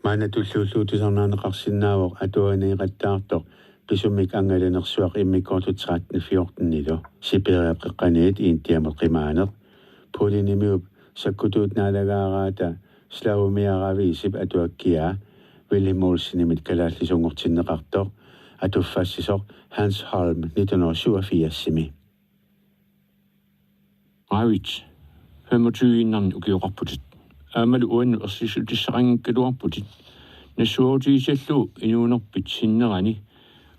Maana tulluulluutisarnaanеқарсинаавоқ атуанииқаттаартоқ qisumik angalunersuaq immikkortut 13-14 nilu Siberiaqeqqaniit iintiameq qimaaneq pulinimiup sakkutuut naalagaaraata slaumiaraviisip atuakkia Wilhelmolsinimit kalaallisungortinneqartoq atuffassisoq Hans Holm 1987 Ravits 25 ukiorputit amalu uannu ersisutissaqangikkaluarputit nassuutiisallu inuunerpit sinnerani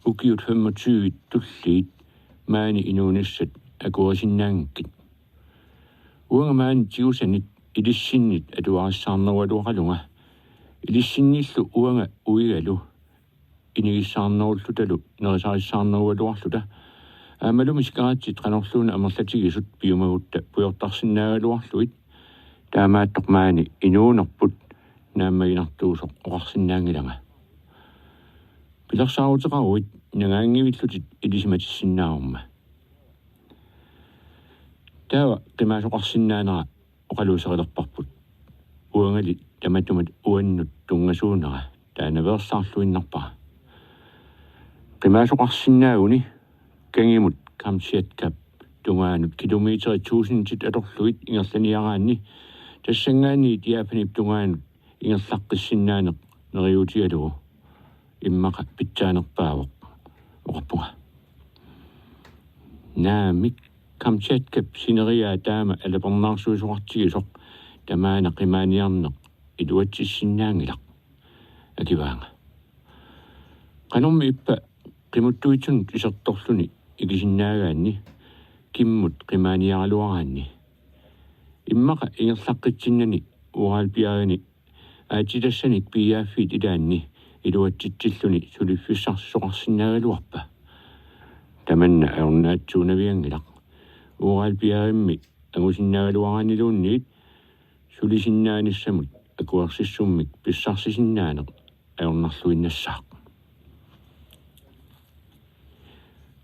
ukiut 25 tulliit maani inuunissat akuasinnaangikkit uanga maani tiusanit ilissinit atuarissaarnerualuaqalunga ilissinnillu uanga uigalu inigissaarnerullu nerisarissaarnerualuarluta amalu miskaraatsit qanorluuna amerlatigisut piumagutta puyortarsinnaagaluarluit taamaattoq maani inuunerput naammaginartuusoq oqarsinnaangilanga pilersaarutiqaruit nagaangivillutit ilisimatissinnaarumma taawa qimaasuqarsinnaanera oqaluuserilerparput uangali tamatumat uannut tungasuunera taanaversaarluinnarpara qimaasuqarsinnaaguni kangimut kamsiatkap tungaanut kilometeri 1000 atorluit ingerlaniaraanni tassangaani tiapanip tungaanut ingerlaqqissinaaneq neriutialugu immaqa pitsaanerpaavoq oqarpunga naamik kamsiatkap sineriaa taama alapernaarsuusoqartigisoq tamaana qimaaniarneq iluatissinnaangilaq akivaanga qanormi ippa qimuttuitsunut isertorluni ikisinnaagaanni kimmut qimaaniaraluaraanni immaqa ingerlaqqitsinnani uuraalpiagani aatilassanik piyaaffiit ilaanni iluatsitsilluni suliffissarsoqarsinnaagaluarpa tamanna aornaatsuunaviangilaq uuraalpiagimmi angusinnaagaluaraaniluunniit sulisinnaanисsamут акуарсиссуммик писсарсисиннааneq аорнарлуиннассаақ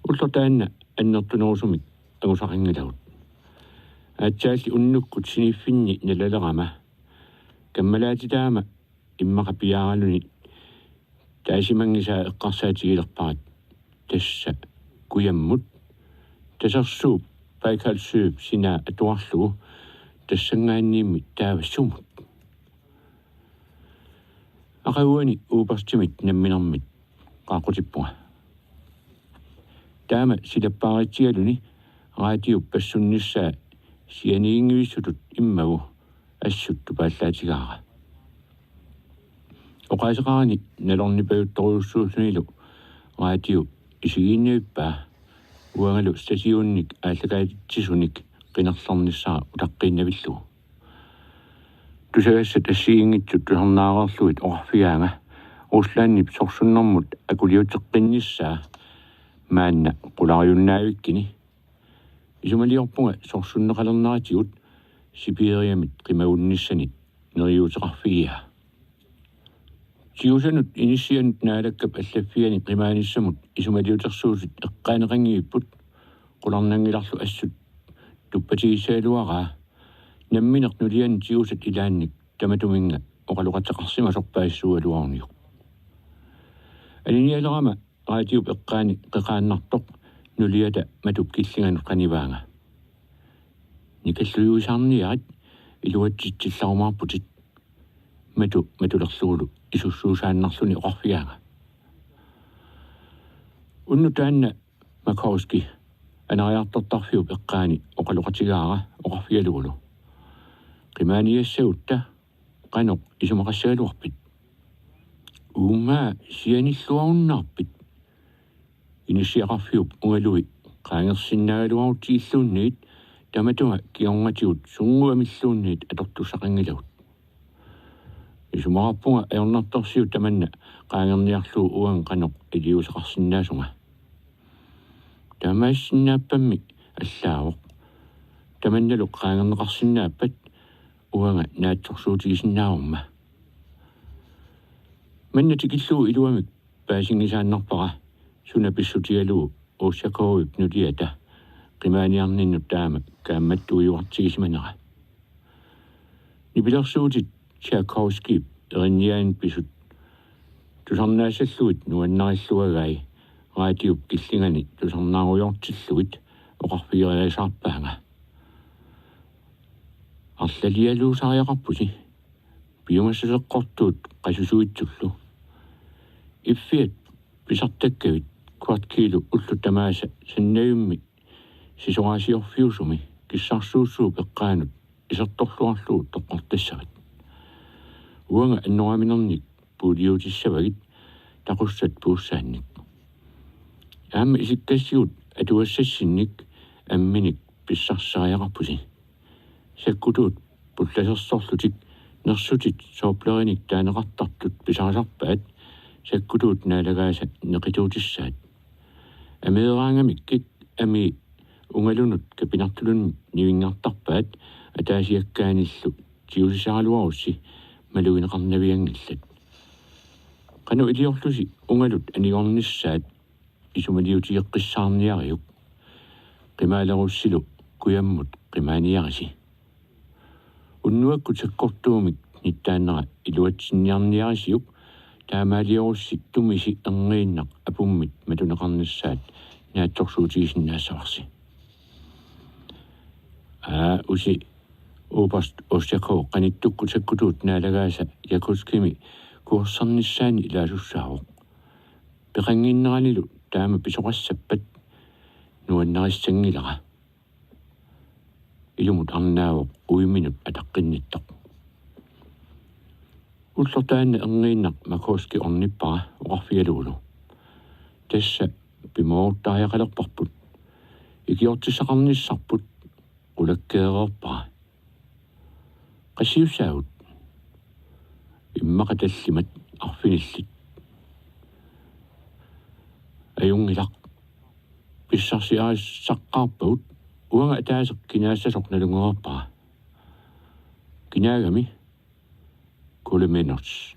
уллортаанна аннертунерусумик агусақингилавут аатсаалли уннуккут синиффинни налалерама каммалаатитаама иммаqa пиааралуни таасимангисаа эққарсаатигилерпарат тасса куяммут тасерсууп пайкалсууп синаа атуарлугу тассангаанниимми таавассумут ақауани уупартимит намминермит qaaqutippunga таама силаппааритсигалуни раатиуп пассуннissaa сианиингивиссутут иммагу ассут тупааллаатигаара оқаасеқарани налорнипаютторуйуссуусунилу раатиу исигиинниуппаа уангалу стасиунник ааллагаатитсисуник qinarlornissara utaqqinnavillugu tusagassat assiingitsut tusernaaqerluit oqarfigaanga Ruslanni sorsunnermut akuliuteqqinnissaa maanna qulariunnaavikkini isumaliorpunga sorsunneqalernaratigut Siberiamit qimagunnissani neriuteqarfigia tiusanut inissianut naalakkap allaffiani qimaanissamut isumaliutersuusut eqqaaneqangiipput qularnangilarlu assut tuppatigisaaluaraa nammineq nulian tiusat ilaannik tamatuminga oqaluqatteqarsimasorpaissualuarniu alinialerama raatiup eqqaani qeqaannartoq nuliata matukkillinganut qanivaanga nikalluyuisarniarit iluatsitsillarumаарputit matulerluulu isussuusaannarluni oqarfigaanga unnutaanna Makovski anariartortarfiup eqqaani oqaluqatigaara oqarfialugulu qimaaniassautta qanoq isumaqassagaluarpit uummaa sianilluarunnarpit inissiaqarfiup ungalui qaangersinnaagaluarutiilluunniit tamatunga kiorngatigut sunguamilluunniit atortussaqangilagut isumaqarpunga aornartorsiut tamanna qaangerniarluu uan qanoq iliuseqarsinnaasunga тамассиннааппамми аллаавоқ таманналу qaangerneqarsinnaappat уанга наатсорсуутигисиннаарумма манна тикиллуу илуамик паасингисааннарпара суна писсутигалуу уссакоуип нутиата qimaaниарниннут таама каамматтуйуартигисманера нипилерсуутит Tchaikovsky eriniaan pisut tusarnaasalluit nuannarillуагаи раатиуп киллингани тусарнаарujortilluit оқарфигериасаарпаанга арлалиалуусариақарпути пиумассасеққортуут қасусуитсуллу иффиат писартаккавит кварткилу уллу тамааса саннаюмми сисораасиорфиусуми киссарсууссуу пеққаанут исерторлуарлуу тоққартассават уанга аннораминерник пулиутиссавагит тақуссат пууссаанник аама исиккассиут атуассассинник амминик писсарсариақарпути саккутуут пулласерсорлутик нерсутит сооплериник таанеқартартут писарасарпаат саккутуут наалагааса неқитуутиссаат амеераангамик кик ами унгалунут капинартулун нивингартарпаат атаасиаккааниллу тиусисаралуарусси малуинеқарнавиангиллат қану илиорлуси унгалут анигорниссаат исумалиутиеққиссаарниариук қимаалеруссилу куяммут қимааниариси уннуакку таккортуумик ниттааннера илуатсинниарниарисиук таамаалиорусси тумиси ангииннақ апуммит матунеқарниссаат наатторсуутигисиннаассаварси уси обаст осяко каниттукку таккутуут наалагааса якускими куорсарниссаани илаасуссаавоқ пеқангиннералилу таама писоқассаппат нуаннериссангилара илумут арнаавоқ уиминут атаққинниттоқ уллортаанна ангииннақ макооски орниппара оқарфигалуулу тасса пимооттариақалерпарпут икиортисақарниссарпут улаккеерерпара қассиуссаагут иммақаталлимат арфиниллит аюнгилақ писсарсиаассаққарпагут уанга атаасеқ кинаассасорналунгерпара кинаагами кулеменерс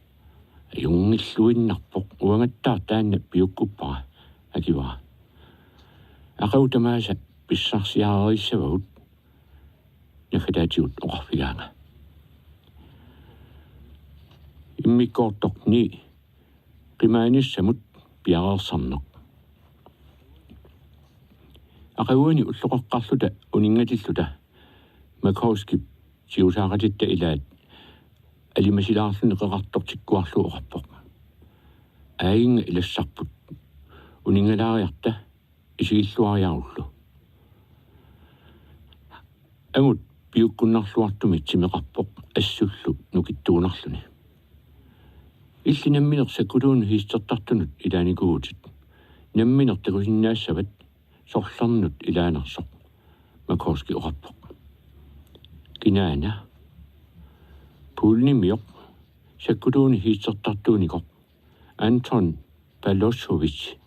аюнгиллуиннарпоқ уангаттаа таанна пиуккуппара акивара ақаутамааса писсарсиаарерissavagут накатаатигут оқарфигаанга иммиккоортоқни қимааниссамут пиареерсарнеқ ақауани уллоқаққарлута унингатиллута макооски сиусааратитта илаат алимасилаарлуни қеқартортиккуарлу оқарпоқ аинга илассарпут унингалаариарта исигиллуариаруллу амут пиуккуннарлуартумит симеқарпоқ ассуллу нукиттуунарлуни иллинамминер саккулуун хистертартунут илааникуутит намминер такусиннаассават сорларнут илаанерсоқ макооски оқарпоқ кинаана пулнимиоқ саккулууни хистертартууникоқ Anton Palosovich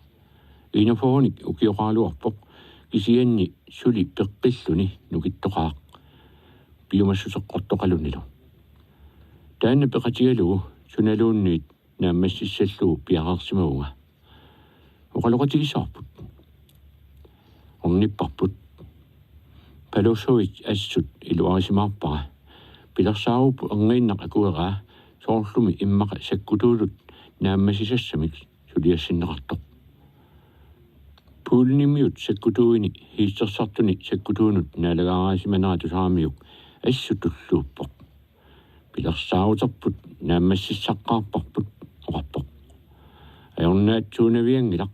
инафооник укиоқаалуарпоқ кисианни сули пеққиллуни нукиттоқаақ пиумассусеққортоқалунилу таанна пеқатигалугу суналуунниит нааммассиссаллуу пиареерсимауга оқалоқатигисаарпут орниппарпут Palosovich ассут илуарисимаарпара пилерсаарупу ангииннақ акуераа соорлуми иммақа саккутуулут нааммасисассамик сулиассиннеқартоқ пулнимиут саккутууини хиистерсартуни саккутуунут наалагаараасиманера тусарамиук ассутуллууппоқ пилерсаарутерпут нааммассиссаққарпарпут оқарпоқ аёрнаатсуунавиангилақ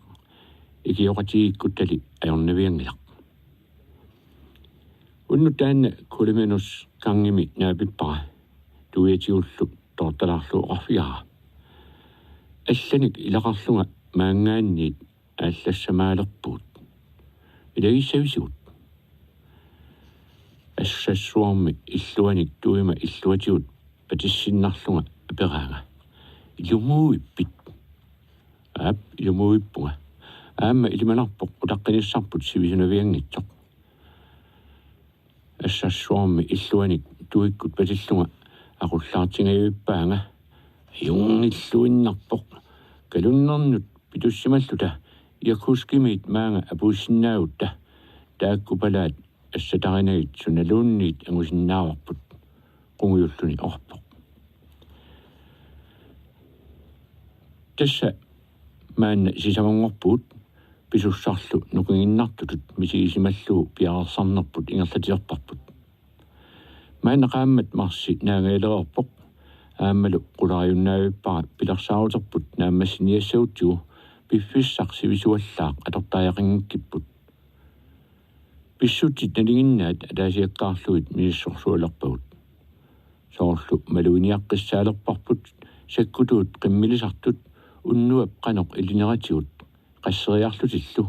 икиоқатигиккуттали аёрнавиангилақ унну таанна кулеменус кангими наапиппара туиатиуллу торталаарлу оқарфиара алланик илақарлунга маангаанниит ааллассамаалерпуут илагиссависигут ассассуарми иллуаник туима иллуатигут патиссиннарлунга апераага илумууиппит илумууиппунга аама илиманарпоқ утаққиниссарпут сивисунавиангитсоқ ассассуарми иллуаник туиккут патиллунга aqullaartingayuippaanga юнгиллуиннарпоқ калуннернут питуссималлута якускимит маанга апуусиннаавутта тааккупалаат ассатаринагит суналуунниит ангусиннааварпут қунгуйуллуни орпоқ Tässä mä sisämangorpuut pisussarlu nukinginnartutut misiisimallu piararsannerput ingerlatiorparput. Mä en qaammat marssi naangailererpoq aammalu qulaajunnaavippa pilarsaaruterput naammassiniassautiu piffissarsi visuallaaq atortaajaqingikkiput. Pissutit nalinginnaat ataasiakkaarluit minissorsualerpavut. Soorlu maluiniaqqissaalerparput sakkutuut qimmilisartut unnuap qanoq ilineratiut qasseriarlutillu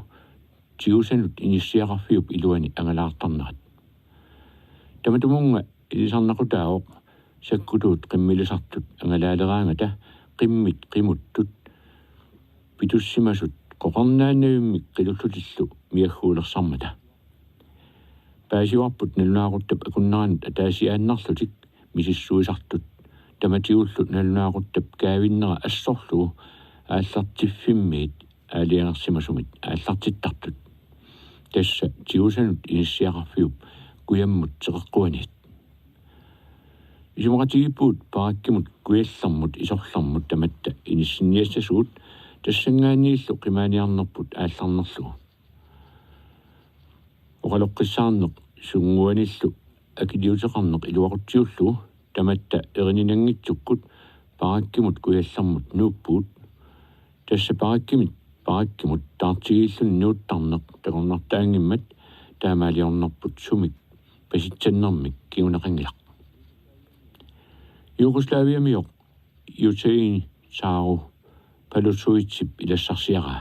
tiusanut inissiaqarfiup iluani angalaartarnerat. Tamatumunga ilisarnaqutaaoq sakkutuut qimmilisartut angalaaleraangata qimmit qimuttut pitussimasut qoqarnaannavimmik qilullutillu miagguulersarmata. Paasiuarput nalunaaquttab akunnaranut ataasiaannarlutik misissuisartut tamatiullut nalunaaquttab kaavinnera assorluu aallartiffimmiit aaliangersimasumit aallartittartut tassa tiusanut inissiaqarfiup kuyammut teqeqquanit isumaqatigipuut paakkimut kuallarmut isorlarmut tamatta inissinniassasuut tassangaanniillu qimaaniarnerput aallarnerlugu oqaloqqissaarneq sunguanillu akiliuteqarneq iluaqutiullu tamatta erininaangitsukkut paakkimut kuallarmut nuuppuut tassa paakkimut taartigillun nuuttarneq taqornartaangimmat taamaaliornerput sumik pasitsannermik kiunaqangilaq Yugoslaviamioq Ukraine saaru palusuitsip ilassarsiaraa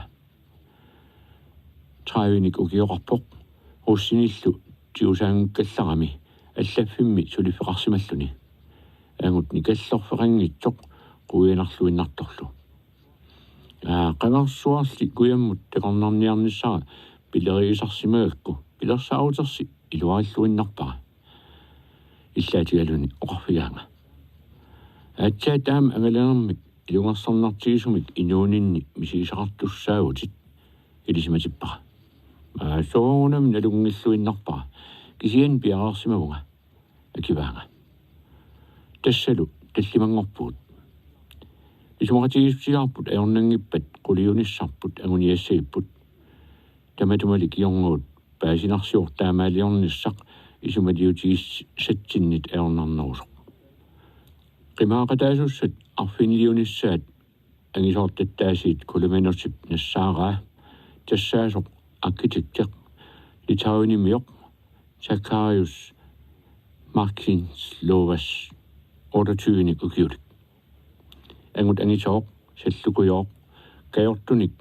traavinik ukioqarpoq russinillu tiusaangukkallarami allafimmi sulifeqarsimalluni angut nikallorfeqanngitsoq quyanarluinnartorlu qangarsuarli kuyammut taqornarniarnissaa pileriisarsimagakku pilersaarutersi iluarilluinnarpara illaatigaluni oqarfigaanga атсаатаам агалермик илунгарсарнартигисумик инууninni мисигисақартуссаагутит илисиматиппара соонам налунгиллуиннарпара кисиан пиараарсимавунга акиваанга тассалу таллимангорпуут исумақатигиссиарпут аернангиппат қулиуниссарпут агуниассагиппут таматумали киорнуут паасинарсиор таамаалиорниссақ исуматиутигис сатсиннит аернарнерусоқ qimaaqataasussat arfiniliunissaat angisoortattaasiit kuluminertip nassaaraa tassaasoq arkitekteq Litaunimioq Zakarius Markins Lovas 28 ukiulik angut angisooq sallukujooq kayortunik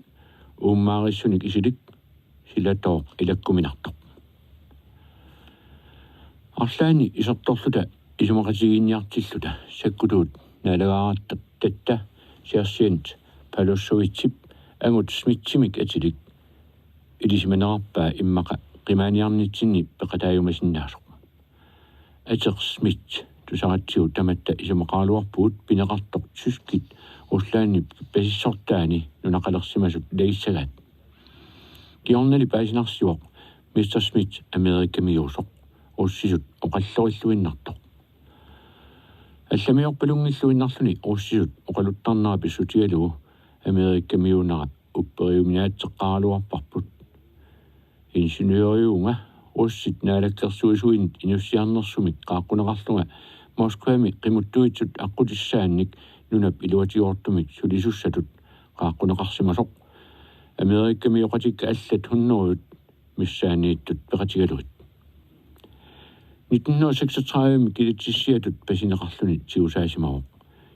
uumaarissunik isilik silatooq ilakkuminartoq arlaani isertorluta isumaqatigiinniartilluta sakkutuut nalagaarattaq tatta siarsiant palussuitsip angut smitsimik atilik ilisimanerarpaa immaqa qimaaniarnitsinni peqataayumasinnaasuq ateq smit tusaratsiu tamatta isumaqaaluarpuut pineqartoq tyskit ruslaanni pasissortaani nunaqalersimasut laissagaat kiornali paasinarsiuoq Mr. Smith amerikkamiusoq ussisut oqallorilluinnartoq алламиорпалунгиллуиннарлуни уссисут оқалуттарнера писсутигалугу америккамиунера уппериуминаатсеққаралуарпарпут инженериунга уссит наалаккерсуисуинит инуссиарнерсумик qaаққунеқарлунга москвами қимуттуитсут аққутиссаанник нунап илуатиортумик сулисуссатут qaаққунеқарсимасоқ америккамиоқатикка аллат хуннеруут миссаанииттут пеқатигалуит 1936 килитсиссиатут пасинеқарлуни тиусаасимароқ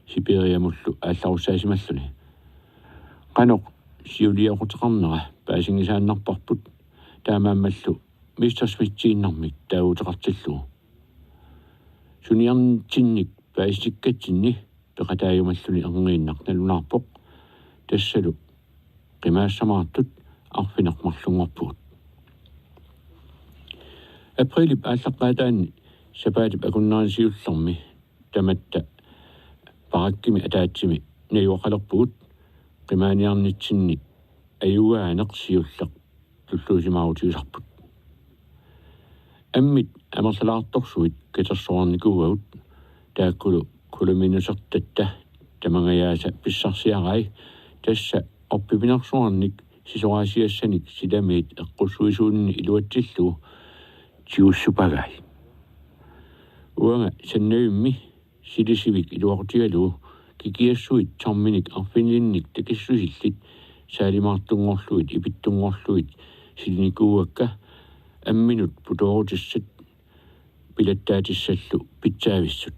сибериамуллу аалларуссаасималлуни қаноқ сиулиақутеқарнера паасингисааннарпарпут таамааммаллу мистер смитсииннармик таутеқартиллугу суниарнитсинник паасиккатсинни пеқатааюмаллуни ангииннарналунаарпоқ тассалу қимаассамаартут арфинеқмарлунгорпуут априлип ааллаққаатаани сапаатип акуннаарисиулларми таматта параккими атаатсими наюоқалерпугут қимааниарнитсинни аюгаанеқ сиуллеқ туллуусимаарутигисарпут аммит амерлалаарторсуит катерсуарникуугагут тааккулу кулуминусертатта тамангаяаса писсарсиарай Tässä oppipinarsuarnik sisoraasiassanik sidamiit eqqussuisuunni iluatsillu tiussupagai. Uanga sannayummi silisivik iluaqutigalu kikiassuit tarminik arfinlinnik takissusillit saalimaartungorluit ipittungorluit silinikuuakka amminut putoorutissat pilattaatисsallu pitsaavissut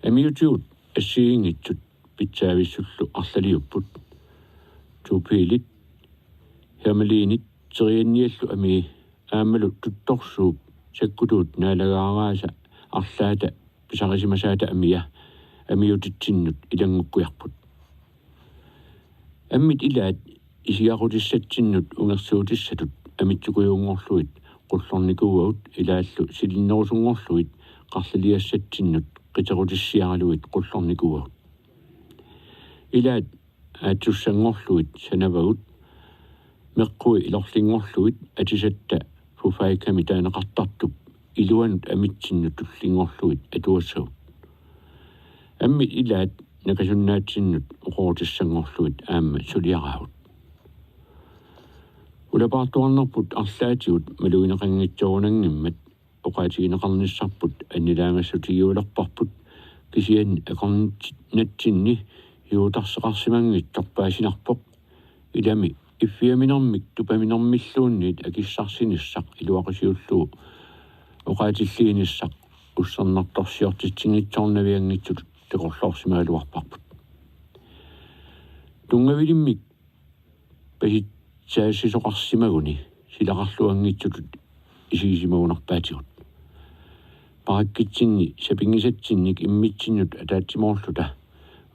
amiutiut assiingitsut pitsaavисsullu арлалиуппут туупилит хермалиинит терианниаллу ами аамалу тутторсууп саккутуут наалагаарааса арлаата писарисимасаата амия амиутитсиннут илангуккуярпут аммит илаат исиарутиссатсиннут унгерсуутиссатут амитсукуйунгорлуит qullarnikuugut ilaallu silinnerusungorluit qarlaliassatsinut qiterutissiarluit qullarnikuugut ilaat aatsussangorluit sanavagut meqqui ilorlingorluit atisatta fufaikami taanaqartartup iluanut amitsinnut tullingorluit atuassut ammit ilaat nakasunnaatinnut uqorutissangorluit aamma suliaraut Ulapaartuarnerput arlaatigut maluineqanngitsuunanngimmat oqaatigineqarnissarput annilaangassutigiulerparput kisian aqarnatsinni yuutarseqarsimangittorpaasinarpoq ilami iffiaminermik tupaminermilluunniit akissarsinissaq iluaqisiulluu oqaatilliinissaq ussernartorsiortitsingitsornavianngitsut teqorlorsimaaluarparput tungavilimiik pasit saasisoqarsimaguni silaqarluanngitsutut isiisimagunarpaatigut paakkitsinni sapingisatsinnik immitsinnut ataatsimorluta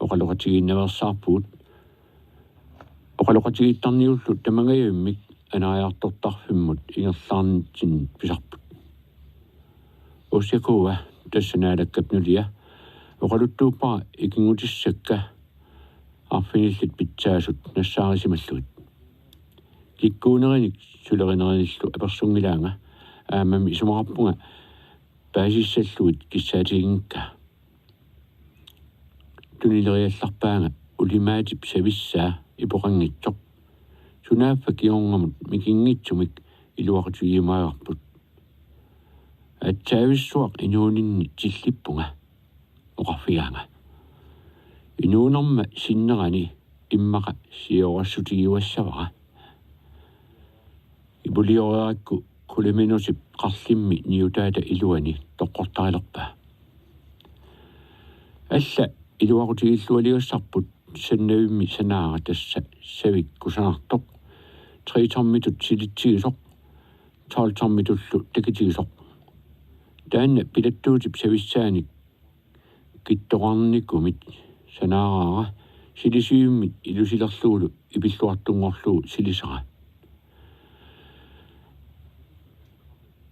oqaloqatiginnaversaarpuut oqaloqatigittarniullu tamangayuimmik anaajaartortarfimmut ingerlaarnitsin pisarput ussiakuuva tassanaalakkapnulia oqaluttuuppaa ikingutissakka arfinillit pitsaasut nassaarisimalluit kikkuunerinik sulerinerinillu apersungilaanga aamami isumaqarpunga paasissalluit kissaatiginkka tunileriallarpaanga ulimaatip savissaa ipoqanngitsoq sunaaffa kiorngamut mikinngitsumik iluaqatugiimaagarput atsaavissуaq inuuninni tillippunga oqarfigaanga inuunerma sinnerani immaqa siorassutigиуассавара ibulioriarakku kuliminusip qarlimmi niutaata iluani toqqortarilerpaa alla iluaqutigiillualiussarput sannavimmi sanaara tassa savik kusanartoq 3 mitut silitsigisoq 12 mitullu takitigisoq taanna pilattuutip savissaanik kittoqarnikumit sanaaraara silisiummit ilusilerluulu ipilluartungorluu silisara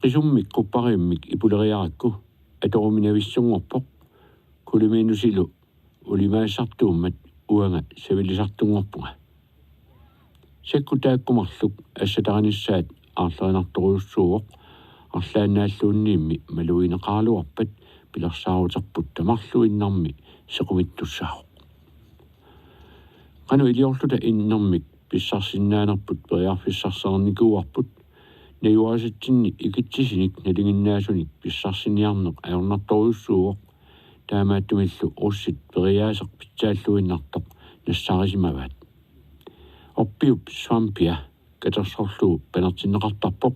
qisummik qupparimmik ipuleriarakku atoruminavissunngorpoq kulimiinusilu ulimaassartuummat uanga savilisartungorpunga sakkutaakkumarluk assataranissaat aarlerinartoruussuuq арлааннааллуунниимми малуинеқаалуарпат пилерсаарутерпут тамарлуиннарми сеқумиттуссаақоқ қану илиорлута иннэрмик писсарсиннаанерпут периарфиссарсерникууарпут наюасатсинни икитсисиник налингиннаасуник писсарсиниарнеқ аернарторуссууоқ таамааттумиллу уссит периаасеқ питсааллуиннартоқ нассаарисимаваат оппиуп свампиа катерсорлуу панертиннеқартарпоқ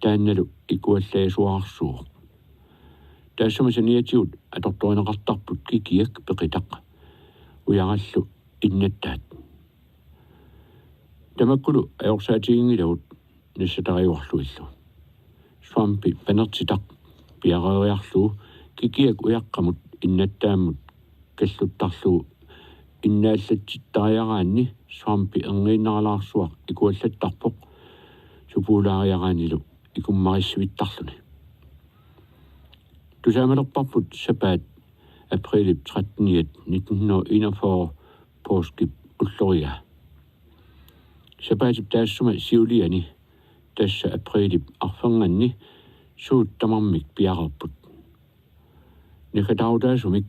таанналу икуаллаасуарсууоқ таассама саниатиут аторторинеқартарпут кикиак пеқитақ уяраллу иннаттаат тамаккулу аёрсаатигингилавут нассатариуарлуиллу свампи панертитақ пиарериарлуу кикиак уяққамут иннаттааммут каллуттарлуу иннааллатситтариараанни свампи энгииннаралаарсуақ икуаллаттарпоқ супуулаариараанилу икуммариссивиттарлуни тусаамалерпарпут сапаат априлип 13 1941 пооскип уллорига сапаатип таассума сиулиани тасса априлип арфанганни сууттамармик пиарерпут никатаутаасумик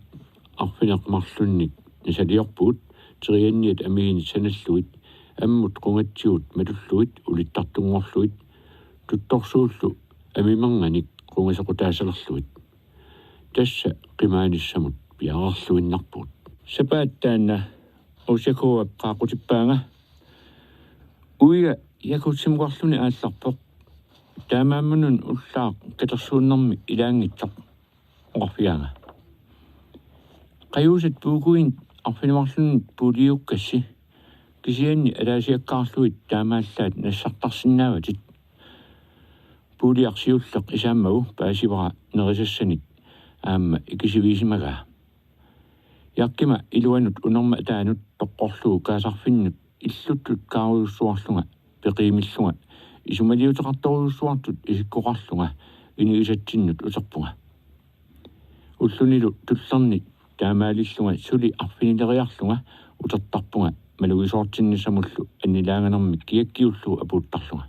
арфинеқмарлунник насалиорпут terianniat amiini sanalluit ammut qungatsiut matulluit ulittartungorluit tuttorsuullu amimangganik qungasaqutaasalerluit tassa qimaanissamut piararluinnarput sapaattaanna usakua qaaqutippaanga uiga yakutsimqarluni aallarpoq taamaammunun ullaaq katersuunnermi ilaangitsoq oqarfiaanga qajuusat puukuin arfinimarlunit puuliukkassi kisianni alaasiakkaarluit taamaallaat nassartarsinnaavatit puuliarsiulleq isaammagu paasivara nerisassanik aamma ikisiviisimagaa yakkima iluanut unerma ataanut toqqorluu kaasarfinnut illuttut kaaruussuarlunga peqiimillunga isumaliuteqartoruussuartut isikkoqarlunga inigisatsinnut userpunga ullunilu tullerni taamaalillunga suli arfinileriarlunga utertarpunga malugisoortinnissamullu annilaanganermi kiakkiullu apuuttarlunga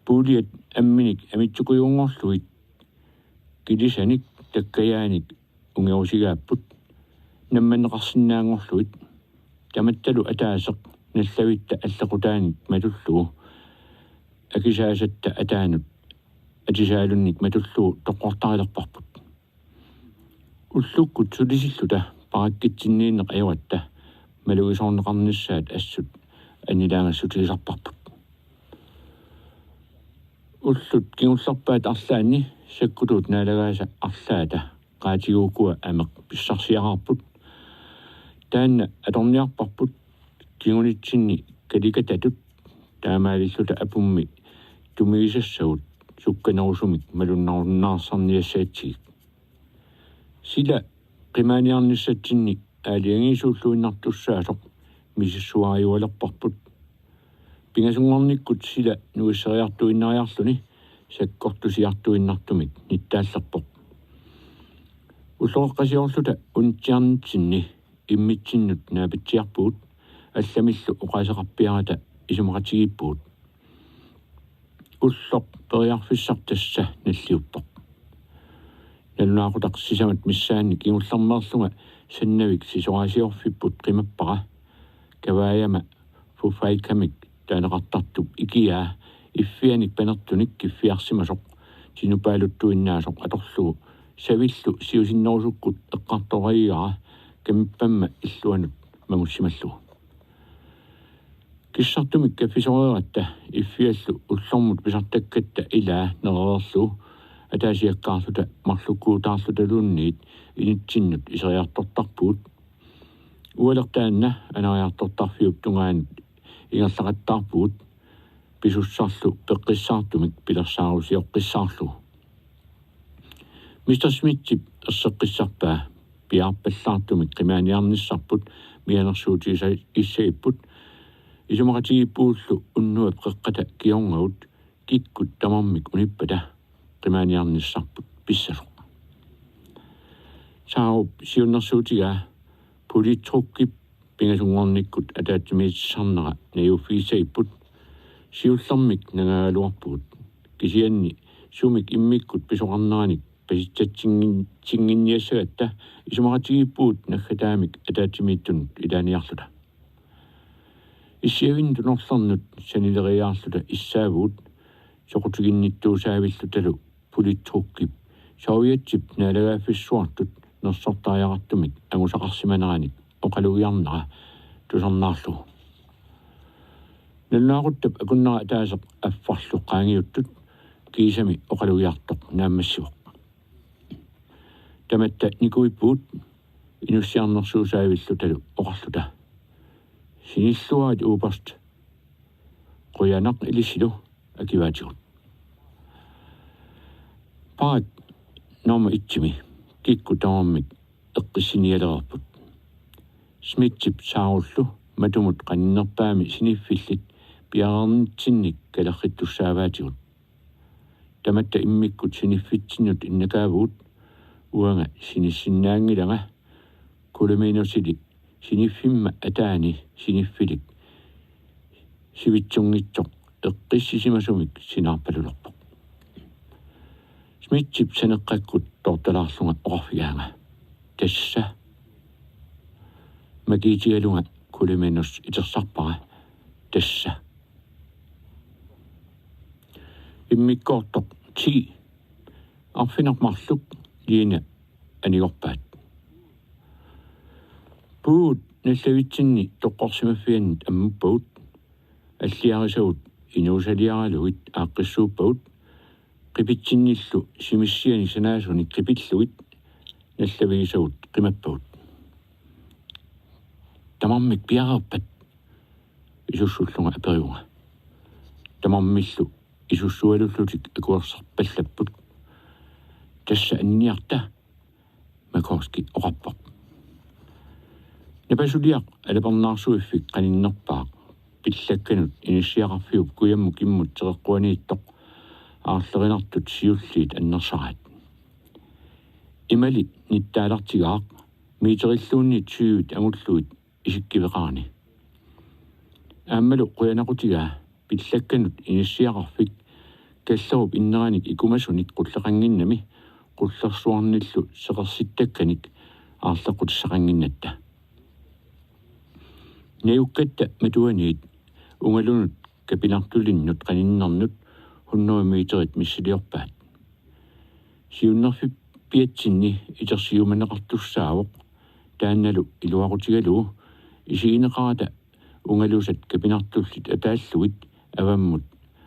puuliat amminik amitsukujuungorluit kilisanik takkajaanik ungerusigaapput nammaneqarsinnaangorluit tamattalu ataaseq nallavitta allequtaanik matullugu akisaasatta ataanut atisaalunnik matullugu toqqortarilerparput ullukkut sulisilluta parakkitsinniinneq ajuatta malugisoorneqarnissaat assut annilaangassutigisarparput ullut kingullerpaat arlaanni sakkutut naalagaasa arlaata qaatiguukua ameq pissarsiaqarput taanna atorniarparput kingunitsinni kalikatatut taamaalilluta apummi tumigisassagut sukkanerusumik malunnarunnaarssarniassaatsig sila qimaaniarnissatsinni aaliangiisuulluinnartussaasoq misissuariualerparput pingasungornikkut sila nuisseriartuinnariarluni sakkortusiartuinnartumik nittaallerpoq ulloqassiorluta untiarnitsinni immitsinnut naapitsiarpuut алламиллу уqaасеқарпиарата исумақатигиппуут уллоқ периарфиссартасса наллиуппоқ налунаақутақ сисамат миссаанни кигуллэрмеерлунга саннавик сисораасиорфиппут қимаппара кавааяма фуфайкамик таанеқартартуп икиаа иффианик панертуник киффиарсимасоқ синупаалуттуиннаасоқ аторлугу савиллу сиусиннерусуккут эққарториигара камиппамма иллуанут магуссималлугу киссартумик каффисореератта иффиаллу уллормут писартаккатта илаа неререрлу атаасиаккаарлута марлуккуутаарлуталуунниит инитсиннут исериартортарпуут уалертаанна анариартортарфиуп тунгаанит ингерлақаттаарпуут писуссарлу пеққиссаартумик пилерсаарусиоққиссаарлу мистер смитсип ерсеққиссарпаа пиарпаллаартумик қимааниарниссарпут мианерсуутиса иссаиппут исумақатигиппууллу уннуап қеққата киорнгагут киккут тамармик униппата qimaniarnissarput pissaluq saarup siunnersuutiga politrukkip pingasungornikkut ataatsimissarnera nayuffiisaipput siullermik nangaaluarpuut kisianni sumik immikkut pisoqarneranik pasitsatsinginniassagatta isumaqatigippuut naggataamik ataatimiittunut ilaaniarluta иссиавин тунерлернут санилериаарлута иссаавуут соқутигинниттуусаавиллуталу политруккип сауиатсип наалагааффиссуартут нерсортариақартумик агусақарсиманераник оқалуиарнера тусарнаарлу налнаақуттап акуннера атаасеқ аффарлу qaangiuttut кисами оқалуиартоқ нааммассивоқ таматта никуиппуут инуссиарнерсуусаавиллуталу оқарлута синиллуаат уупарт қуянақ илиссилу акиваатигут паат нома итсими кикку тааммик эққиссиниалерарпут смитсип сааруллу матумут қаннерпаами синиффиллит пиарернитсинник калерриттуссааваатигут таматта иммиккут синиффитсиннут иннакаавуут уанга синиссиннаангилага кулуминусили синиффимма атаани синиффилик сивитсунгитсоқ эққиссисимасумик синаарпалулерпоқ смитсип санеққаккут торталаарлунга оқарфигаанга тасса Magiitialunga kulimenus itersarpara tassa. Immikkoortoq 10 arfinarmarluk liina aniorpaat. Puut nallавитсинни тоққорсимаффианнит аммуппагут аллиарисагут инуусалиараалугит ааққиссууппагут қипитсинниллу симиссиани санаасуни қипиллугит наллавигисагут қимаппагут тамаммик пиараппат исуссуллунга апериунга тамаммиллу исуссуалуллутик акуарсарпаллаппут тасса анниарта макорски оқарпоқ напасулиақ алапарнаарсуиффик қаниннерпаақ пиллакканут иниссиақарфиуп куямму киммут теққуанииттоқ аарлеринартут сиуллиит аннерсараат имали ниттаалартигаақ миитериллуунни 20 агуллуит исиккивеқарни ааммалу қуянақутигаа пиллакканут иниссиақарфик каллеруп иннераник икумасуник қуллеқангиннами қуллерсуарниллу сеқерситтакканик аарлеқутиссақангиннатта неуккатта матуаниит унгалунут капинартулиннут қаниннернут 100 метрит миссилиорпаат сиуннерфи пиатсинни итерсиуманеқартуссаавоқ таанналу илуарутигалуу исиинеқарата унгалусат капинартуллит атааллугит аваммут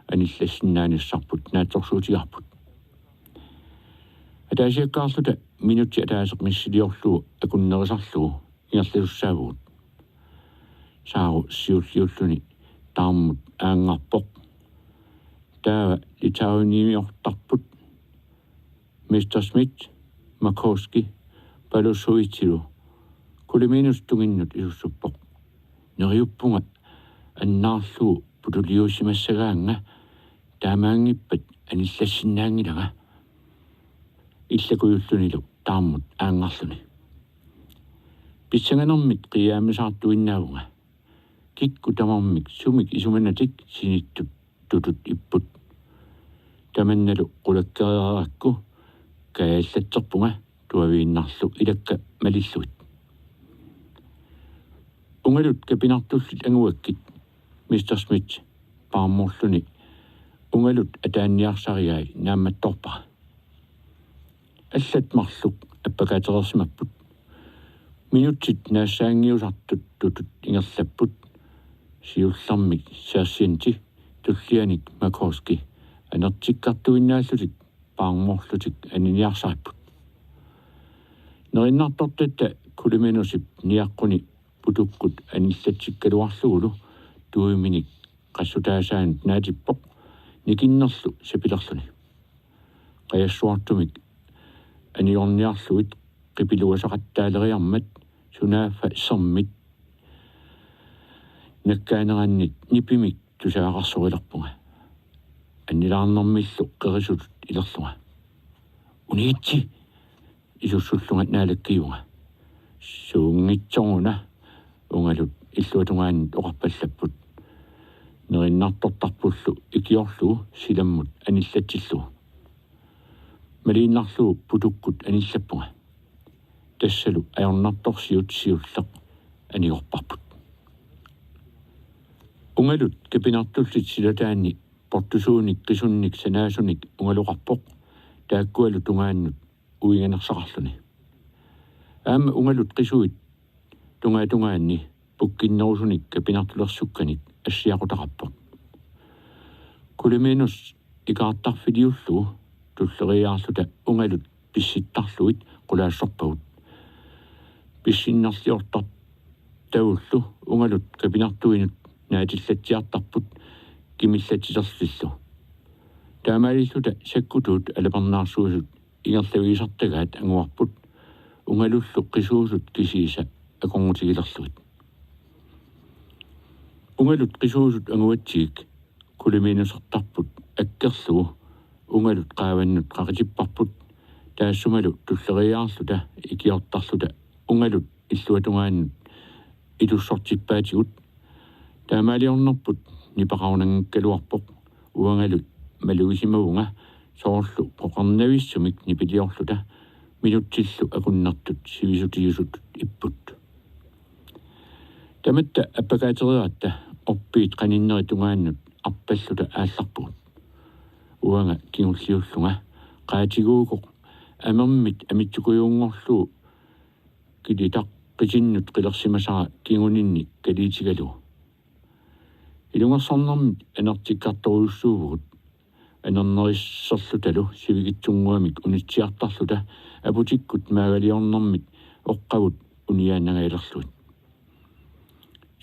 аниллассиннааниссарпут нааторсуутигарпут атаасиаккаарлута минутти атаасеқ миссилиорлуу акуннерисарлугу ингерлалуссаавгут саару сиуллиуллуни тааммут аангарпоқ таа литаунииортарпут мистер Смит Макоски палусуитилу кулиминус тугиннут исуссуппоқ нериуппунга аннаарлуу путулиусимассагаанга таамаангиппат аниллассиннаангилага иллакуйуллунилу тааммут аангарлуни писсанганермит қиаамисаартуиннаавунга кикку тамармик сумик исуманатик синиттут тутут иппут таманналу қулаккераакку кааллатсерпунга туавииннарлу илакка малиллуит унгалут капинартуллит ангуаккит мистер Смит паамморлуни унгалут атаанниарсариай наамматторпара аллат марлук аппакаатерерсимаппут минутсит наассаангиусартут тутут ингерлаппут сиуллармик саасианти туллианик Макоски анертиккартуиннааллутик паамморлутик аниниарсарпут нериннартортатта кулиминусип ниаққуни путуккут аниллатсиккалуарлугулу туиминик qassutaasaan naatippoq nikinnerlu sapilерluni qayassуартумик аниорниарлуит qipilуасақаттаалериармат сунааффа сэрмит наккаанераннит нипимик тусаақарсорилерпунга аннилаарнэрмиллу қерисут илерлунга униитси исуссуллунга наалаккиунга суунгитсоруна унгалут иллуатунгаанит оқарпаллаппут нериннартортарпуллу икиорлу силаммут аниллатсиллу малииннарлу путуккут аниллаппунга тассалу аёрнарторсиут сиуллеқ аниорпарпут унгалут капинартуллит силатаани портусууник қисунник санаасуник унгалоқарпоқ тааккуалу тунгааннут уиганерсақарлуни аама унгалут қисуит тунгаанни пуккиннерусуник капинартулерсукканик ассиақутақарпоқ кулиминус икаартарфилиуллу туллериаарлута унгалут писситтарлуит қулаассорпагут писсиннерлиортар тауллу унгалут капинартуинут наатиллатсиартарпут кимиллатсилерлиллу таамаалиллута саккутуут алапарнаарсуусут ингерлавигисартагаат ангуарпут унгалуллу қисуусут кисииса аконгутигилерлуит унгалут қисуусут ангуатсиик кулиминусертарпут аккерлугу унгалут qaavannut qaqitipparput taassumalo tulleriaarluta ikiortarluta ungalut illuatungaannut ilussortippaatigut taamaaliornerput nipaqarunangakkaluarpoq uangalut maluisimavunga soorlu qoqarnavissumik nipiliorluta minutsillu akunnertut sivisutiusut ipput Tamatta appakaateriatta oppiit qaninneritungaaannut arpalluta aallarpuut. Uanga kingulliullunga qaatiguukoq amermit amitsukujuungorlu kilitaq qisinnut qilersimasara kinguninni kaliitigalu. Ilungersarnermit anertikkartoruussuuvut anernerisserlutalu sivigitsunguamik unitsiartarluta aputikkut maagaliornermit oqqavut uniaannagailerluit.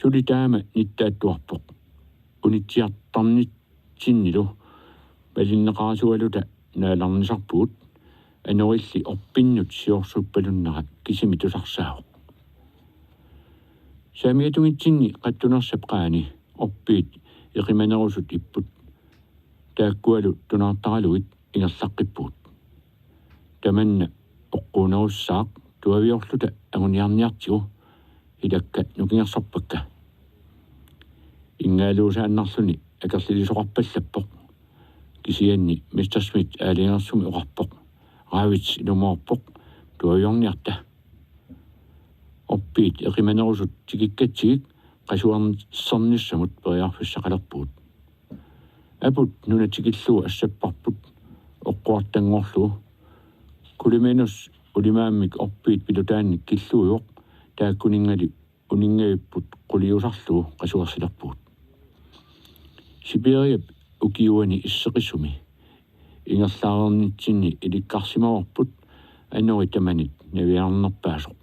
Sulitaama nittaattuarpoq unitsiartarnitsinnilu palinneqarasualuta naalarnisarpuut anorilli orpinnut siorsuuppalunnara kisimitusarsaaq. Saamiatungitsinni qattunersap qaani orpiit iqimanerusut ipput taakkualu tunaartaraluit ingerlaqqippuut. Tamanna oqquunerussaaq tuaviorluta anguniarniartigu hilakka nukingersarpakka. Ingaaluusaannarluni akerlilisoqarpallappoq kisianni Mr. Smith aalingersumi oqarpoq raavits ilumoorpoq tuaviorniarta. Oppiit iqimanerusut tikikkatigik qasuarnissernissamut periarfussaqalerpuut. Aput nunatikilluu assapparput oqquartangorlu kulimenus ulimaammik orpiit pilutaannik killuujoq taakkuningali uningayipput quliusarluu qasuarsilerpuut. Siberiap ukiuani isseqissumi ingerlaarernitsinni ilikkarsimavarput anorittamanit naviarnerpaasoq.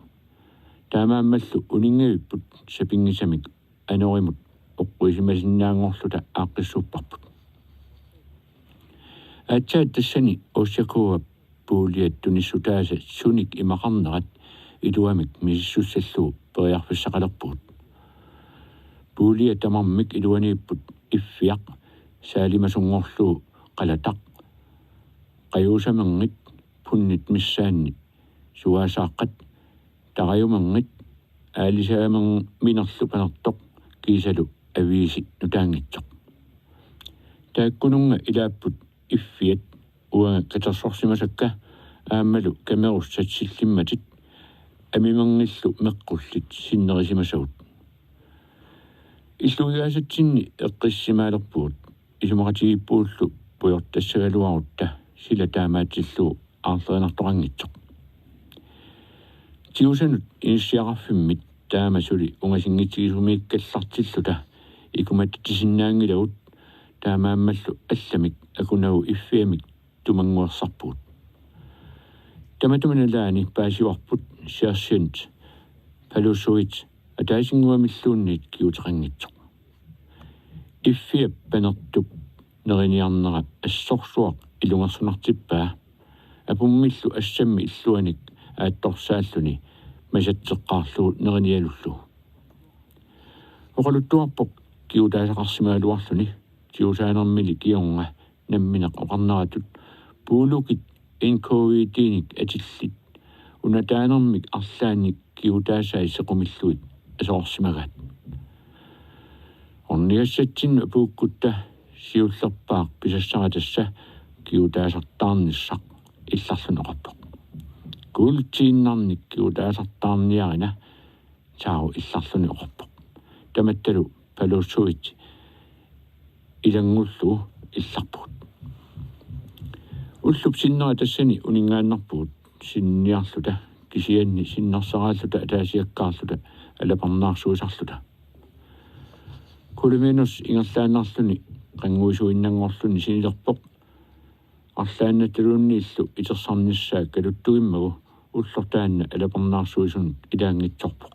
Taamaammallu uningayipput sapingisamik anorimut oqquisimasinnaangorluta aaqqissuupparput. Atsaat tassani ossakua puuliat tunissutaasa sunik imaqarnerat iluamik misissussalluu periarfussaqalerpuut. Puulia tamarmik iluaniipput iffiaq saalimasungorluu qalataq qajuusamengit punnit missaanni suaasaaqqat taqajumengit aalisaameng minerlu panertoq kiisalu aviisi nutaangitsoq. Taakkununga ilaapput iffiat uanga katersorsimasakka aammalu kamerussatssillimmatit amimengillu meqqullit sinnerisimasavut. Illuigaasatsinni eqqissimaalerpuut isumaqatigippuullu pujortassagaluarutta sila taamaatsilluu aarlerinartoqangitsoq. Tiusanut inissiaqarfimmit taamasuli ungasinngitsigisumiikkallartilluta ikumattatisinnaangilagut taamaammallu allamik akunagu iffiamik tumanguersarpuut. Tamatumanalaani paasivarput siarsient palussuit ataasinguamilluunniit kiuteqangitsoq. Iffiap panertup neriniarnera assorsuaq ilungersunartippaa apummillu assammi illuanik aattorsaalluni masatseqqaarlu nerinialullu. Oqaluttuarpoq kiutaasaqarsimaaluarluni tiusaanermili kionga nammineq oqarneratut puulukit inkoviitiinik atillit unataanermik arlaannik kiutaasaa sequmilluit asoorsimagaat. Ornigassatsinnu puukkutta siullerpaaq pisassaqatassa kiutaasartaarnissaq illarlunoqarpoq. Kuultiinnarnik kiutaasartaarniarina taau illarluni oqarpoq. Tamattalu palussuit ilangullu illarpuut. Ullup sinnera tassani uningaannarpuut sinniarluta kisianni sinnersaraalluta ataasiakkaarluta alaparnaarsuusarluta. Kulimenus ingerlaannarluni qanguisuinnangorluni sinilerpoq арлааннатулууннииллу итерсарнissaа калуттугиммагу уллортаанна алапернаарсуисунут илаангитсорпоқ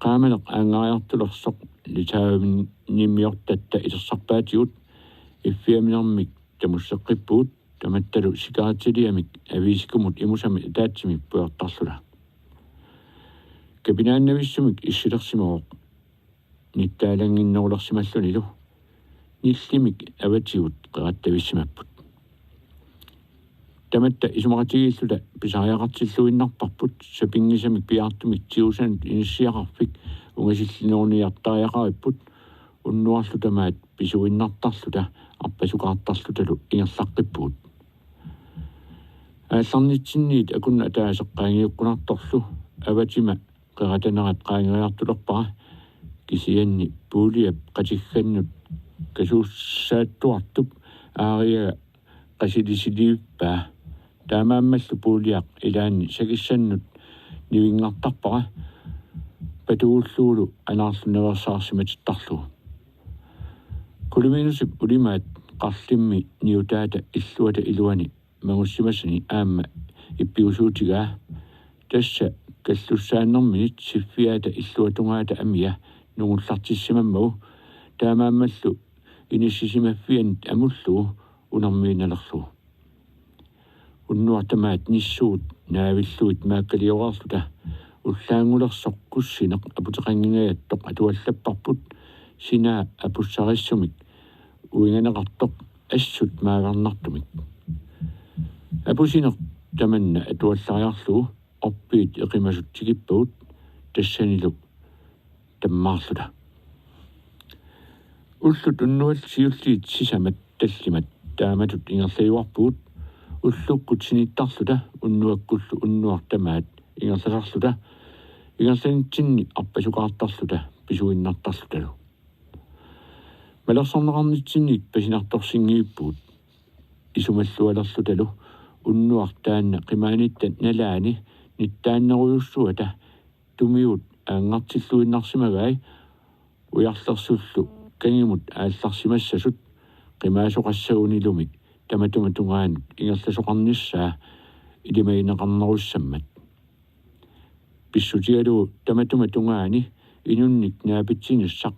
qaamaneq aangaariartulersoq litaavin nimmiortatta itersarpaatigut iffiaminermik tamusseqqippuut tamattalu sikaratiliamik aviisikumut imusami taatsimi puertarlula kabinaannavissumik issilersimagoq nittaalanginnerulersimallunilu nillimik avatigut qerattavissimapput tamatta isumaqatigilluta pisariaqartilluinnarparput sapingisamik piartumik tiusanut inissiaqarfik ungasillineruniartariaqaripput unnuarlutamaat pisuinnartarluta arpasukaartarlutalu ingerlaqqippuut aallarnitsinniit akunna ataaseqqaangiuqqunartorlu avatima qeratanaqat qaangariartulorpara kisianni puuliap qatigannut kasuussaattuartup aariaga qasilisiliippaa taamaammallu puuliaq ilaanni sakissannut nivingartarpara patuulluulu anaarlunaversaarsimatittarlu kuliminusip ulimaat qarlimmi niutaata illuata iluani mangussimasani aamma ippiusuutigaa tassa kallussaannerminit siffiaata illuatungaata amia nungullartissimammagu taamaammallu inissisimaffianit amullu unermiinalerlu unnuartamaat nissuut naavilluit maakkaliorarluta ullaangulersoq kussineq aputeqanngingayattoq atuallapparput sinaa apussarissumik uinganeqartoq assut maagarnartumik apusineq tamanna atuallariarlugu orpiit eqimasut tikippagut tassanilu tammaarluta ullut unnual siulliit sisamat tallimat taamatut ingerlayuarpugut ullukkut sinittarluta unnuakkullu unnuartamaat ingerlalarluta ingerlanitsinni arpasukaartarluta pisuinnartarlutalu малерсорнеқарнитсинник пасинарторсингииппуут исумаллуалерлуталу уннуартаанна қимааниттат налаани ниттааннеруйуссуата тумиут аангартиллуиннарсимагай уярлерсуллу кангимут аалларсимассасут қимаасоқассагунилуми таматуматунгаанут ингерласоқарниссаа илимаинеқарнеруссаммат писсутигалу таматуматунгаани инунник наапитсиниссақ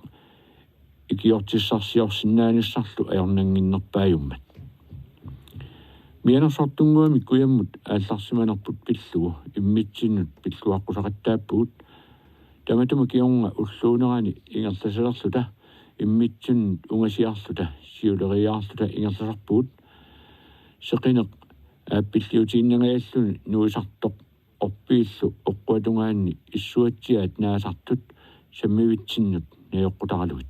икиортиссарсиорсиннааниссарлу аёрнангиннерпаажуммат мианерсортунгуами куяммут аалларсиманерпут пиллугу иммитсиннут пиллуаққусақаттааппугут таматума киорнга уллуунерани ингерласалерлута иммитсиннут унгасиарлута сиулериаарлута ингерласарпугут сеқинеқ ааппиллиутииннангаяллуни нуисартоқ орпииллу оққуатунгаанни иссуатсиаат наасартут саммивитсиннут наёққутаралугит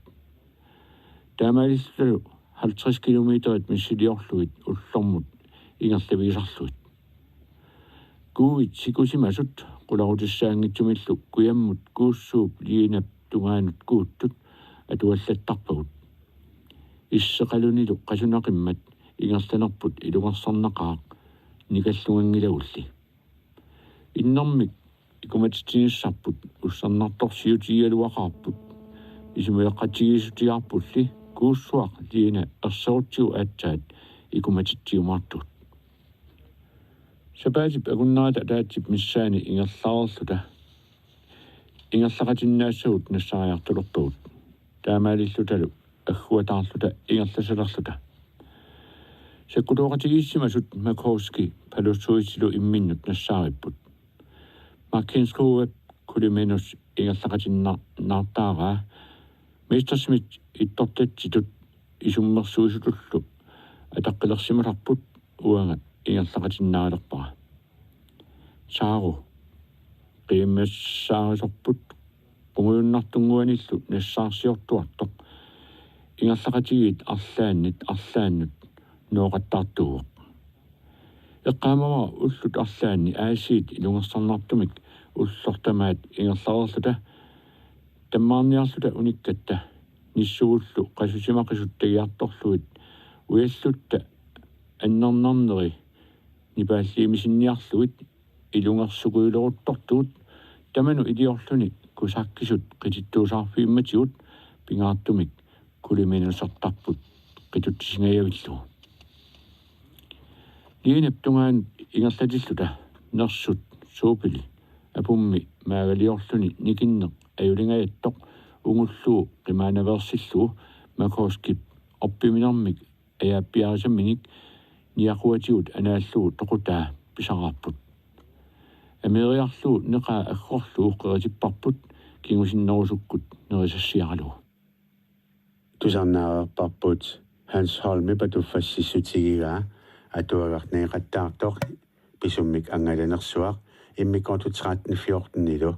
таамаалиллу 50 километрит миссилиорлугит уллормут ингерлависарлугит куит сикусимасут qularutissaangitsumillu kuyammut kuussuup liinap tungaanut kuuttut atuallattarpagut issaqalunilu qasunaqimmat ingerlanerput ilungersarnaqaaq nikallungangilagulli innermik ikumatitsinissarput ussarnartorsiutigaluaqarput isumeeqqatigisutiarpulli kuussuaq liina ersarutsiu aatsaat ikumatittiumaartut сапаатип акуннаата таатсип миссаани ингерлаарерлута ингерлақатиннаассагут нассариартулерпагут таамаалиллуталу аггуатаарлута ингерласалерлута саккутоқатигиссимасут макховски палуссуисилу имминнут нассаариппут маккенскоуэп кулименус ингерлақатиннаартаараа мистер смит иттортатситут исуммерсуисутуллу атаққилерсималарпут уанга ингерлақатиннааралерпара саару қииммассаарисорпут qumuйуннартунгуаниллу нассаарсиортуартоқ ингерлақатигит арлааннут нооқаттаартугоқ эққаамава уллут арлаанни аасиит илунгерсарнартумик уллортамаат ингерларерлута таммаарниарлута униккатта ниссугуллу қасусимақисуттагиарторлуит уяллутта аннернарнери нипааллиимисинниарлугит илунгерсукуилеруттортугут таману илиорлуни кусаккисут қититтуусаарфиимматигут пингаартумик кулиминусартарпут қитуттисингаяавиллу лиинептунгаан ингерлатиллута нерсут суупили апумми маагалиорлуни никиннеқ аюлингаяттоқ унгуллуу қимаанаверсиллуу макоскип оппиминармик аяаппиарисамминик ниақуатигут анааллугу тоқутаа писараарпут америарлуу неқаа аггорлуу қеритиппарпут кингусиннерусуккут нерисассиаралугу тусарнаарпарпут Hans Holme патуффассиссутигигаа атуагартнеқаттаартоқ писуммик ангаланерсуақ иммикорту 13-14 нилу